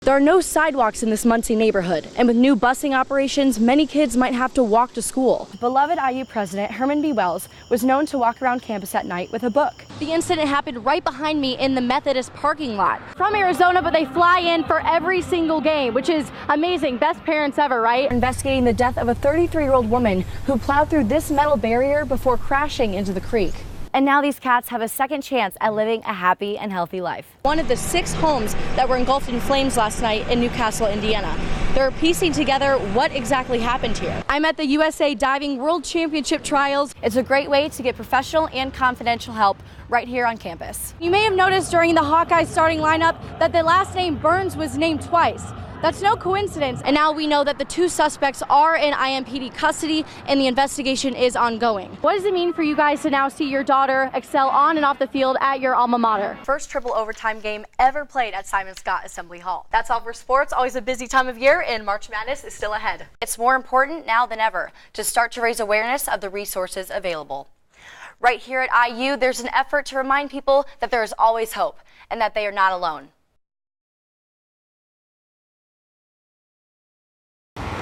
There are no sidewalks in this Muncie neighborhood, and with new busing operations, many kids might have to walk to school. Beloved IU president Herman B. Wells was known to walk around campus at night with a book. The incident happened right behind me in the Methodist parking lot. From Arizona, but they fly in for every single game, which is amazing. Best parents ever, right? Investigating the death of a 33-year-old woman who plowed through this metal barrier before crashing into the creek. And now these cats have a second chance at living a happy and healthy life. One of the 6 homes that were engulfed in flames last night in Newcastle, Indiana. They're piecing together what exactly happened here. I'm at the USA Diving World Championship Trials. It's a great way to get professional and confidential help right here on campus. You may have noticed during the Hawkeyes starting lineup that the last name Burns was named twice. That's no coincidence, and now we know that the 2 suspects are in IMPD custody and the investigation is ongoing. What does it mean for you guys to now see your daughter excel on and off the field at your alma mater? First triple overtime game ever played at Simon Scott Assembly Hall. That's all for sports. Always a busy time of year, and March Madness is still ahead. It's more important now than ever to start to raise awareness of the resources available. Right here at IU, there's an effort to remind people that there is always hope and that they are not alone.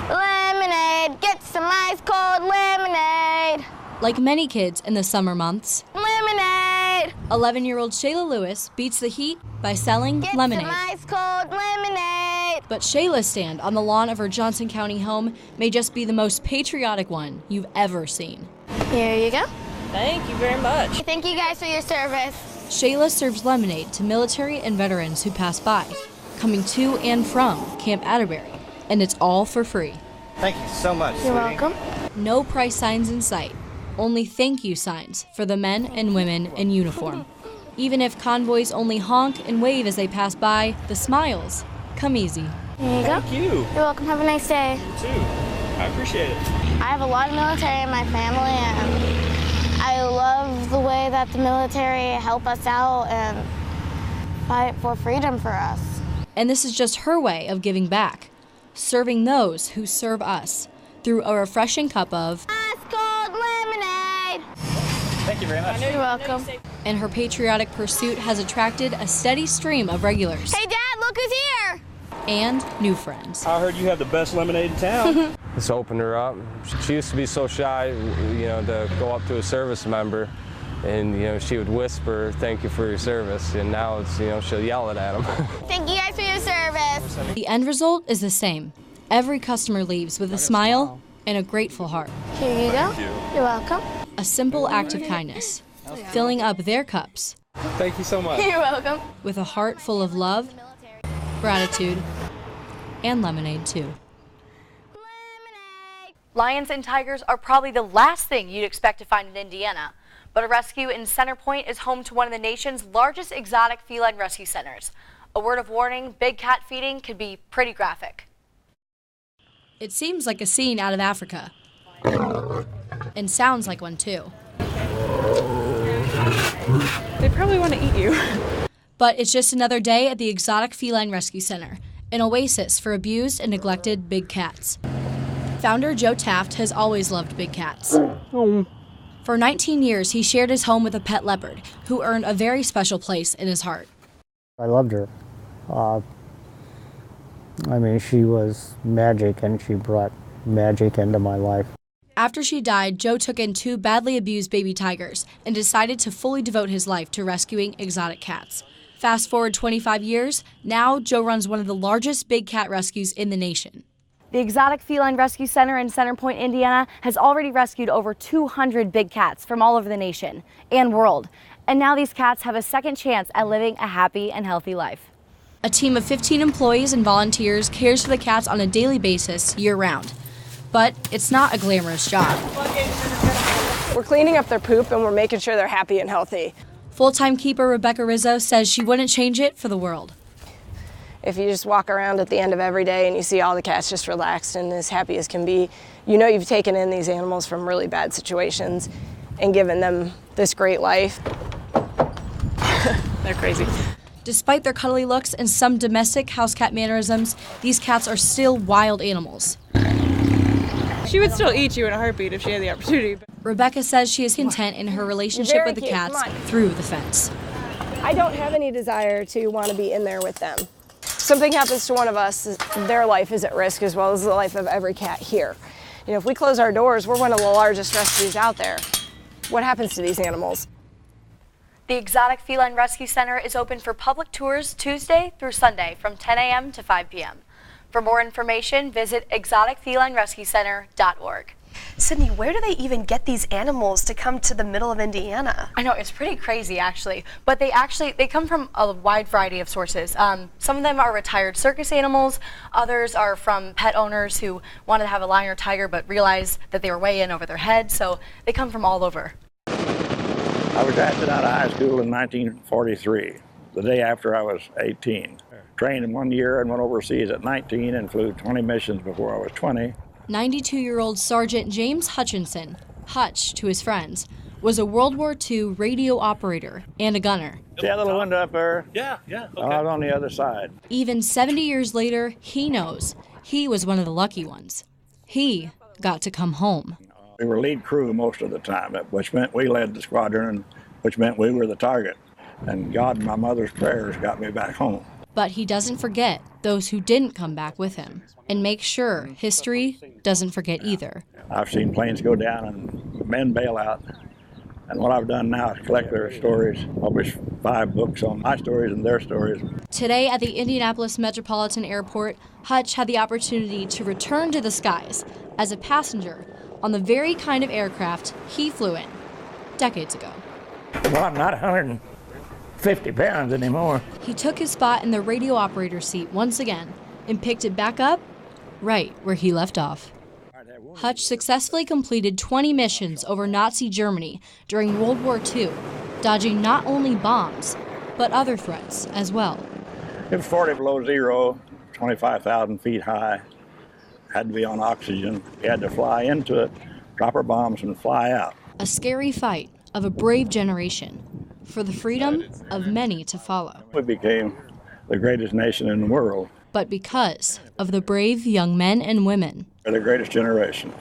Lemonade, get some ice cold lemonade. Like many kids in the summer months, Lemonade. 11-year-old Shayla Lewis beats the heat by selling lemonade. Get some ice cold lemonade. But Shayla's stand on the lawn of her Johnson County home may just be the most patriotic one you've ever seen. Here you go. Thank you very much. Thank you guys for your service. Shayla serves lemonade to military and veterans who pass by, coming to and from Camp Atterbury, and it's all for free. Thank you so much, You're sweetie. welcome. No price signs in sight, only thank you signs for the men and women in uniform. Even if convoys only honk and wave as they pass by, the smiles come easy. Here you go. Thank you. You're welcome. Have a nice day. You too. I appreciate it. I have a lot of military in my family, and I love the way that the military help us out and fight for freedom for us. And this is just her way of giving back, serving those who serve us through a refreshing cup of Ice cold lemonade. Thank you very much. You're welcome. and her patriotic pursuit has attracted a steady stream of regulars Hey, Dad, look who's here. and new friends. I heard you have the best lemonade in town. It's opened her up. She used to be so shy, to go up to a service member and, she would whisper, "Thank you for your service." And now it's, she'll yell it at them. Thank you guys for your service. The end result is the same. Every customer leaves with a smile and a grateful heart. Here you go. You're welcome. A simple act of kindness, filling up their cups Thank you so much. You're welcome. with a heart full of love, gratitude, and lemonade too. Lions and tigers are probably the last thing you'd expect to find in Indiana, but a rescue in Center Point is home to one of the nation's largest exotic feline rescue centers. A word of warning, big cat feeding can be pretty graphic. It seems like a scene out of Africa, and sounds like one too. They probably want to eat you. But it's just another day at the Exotic Feline Rescue Center, an oasis for abused and neglected big cats. Founder Joe Taft has always loved big cats. For 19 years, he shared his home with a pet leopard, who earned a very special place in his heart. I loved her. She was magic, and she brought magic into my life. After she died, Joe took in 2 badly abused baby tigers and decided to fully devote his life to rescuing exotic cats. Fast forward 25 years, now Joe runs one of the largest big cat rescues in the nation. The Exotic Feline Rescue Center in Center Point, Indiana, has already rescued over 200 big cats from all over the nation and world. And now these cats have a second chance at living a happy and healthy life. A team of 15 employees and volunteers cares for the cats on a daily basis year-round. But it's not a glamorous job. We're cleaning up their poop and we're making sure they're happy and healthy. Full-time keeper Rebecca Rizzo says she wouldn't change it for the world. If you just walk around at the end of every day and you see all the cats just relaxed and as happy as can be, you've taken in these animals from really bad situations and given them this great life. They're crazy. Despite their cuddly looks and some domestic house cat mannerisms, these cats are still wild animals. She would still eat you in a heartbeat if she had the opportunity. Rebecca says she is content in her relationship with the cats through the fence. I don't have any desire to want to be in there with them. something happens to one of us, their life is at risk as well as the life of every cat here. You know, if we close our doors, we're one of the largest rescues out there. What happens to these animals? The Exotic Feline Rescue Center is open for public tours Tuesday through Sunday from 10 a.m. to 5 p.m. For more information, visit exoticfelinerescuecenter.org. Sydney, where do they even get these animals to come to the middle of Indiana? I know, it's pretty crazy actually, but they come from a wide variety of sources. Some of them are retired circus animals, others are from pet owners who wanted to have a lion or tiger but realized that they were way in over their head, so they come from all over. I was drafted out of high school in 1943, the day after I was 18. Trained in 1 year and went overseas at 19 and flew 20 missions before I was 20. 92-year-old Sergeant James Hutchinson, Hutch to his friends, was a World War II radio operator and a gunner. See that little window up there? Yeah, okay. I was on the other side. Even 70 years later, he knows he was one of the lucky ones. He got to come home. We were lead crew most of the time, which meant we led the squadron, which meant we were the target. And God and my mother's prayers got me back home. But he doesn't forget those who didn't come back with him, and make sure history doesn't forget either. I've seen planes go down and men bail out. And what I've done now is collect their stories, publish 5 books on my stories and their stories. Today at the Indianapolis Metropolitan Airport, Hutch had the opportunity to return to the skies as a passenger on the very kind of aircraft he flew in decades ago. Well, I'm not 150 pounds anymore. He took his spot in the radio operator seat once again and picked it back up right where he left off. Hutch successfully completed 20 missions over Nazi Germany during World War II, dodging not only bombs, but other threats as well. It was 40 below zero, 25,000 feet high. Had to be on oxygen. You had to fly into it, drop our bombs, and fly out. A scary fight of a brave generation for the freedom of many to follow. We became the greatest nation in the world. But because of the brave young men and women. We're the greatest generation.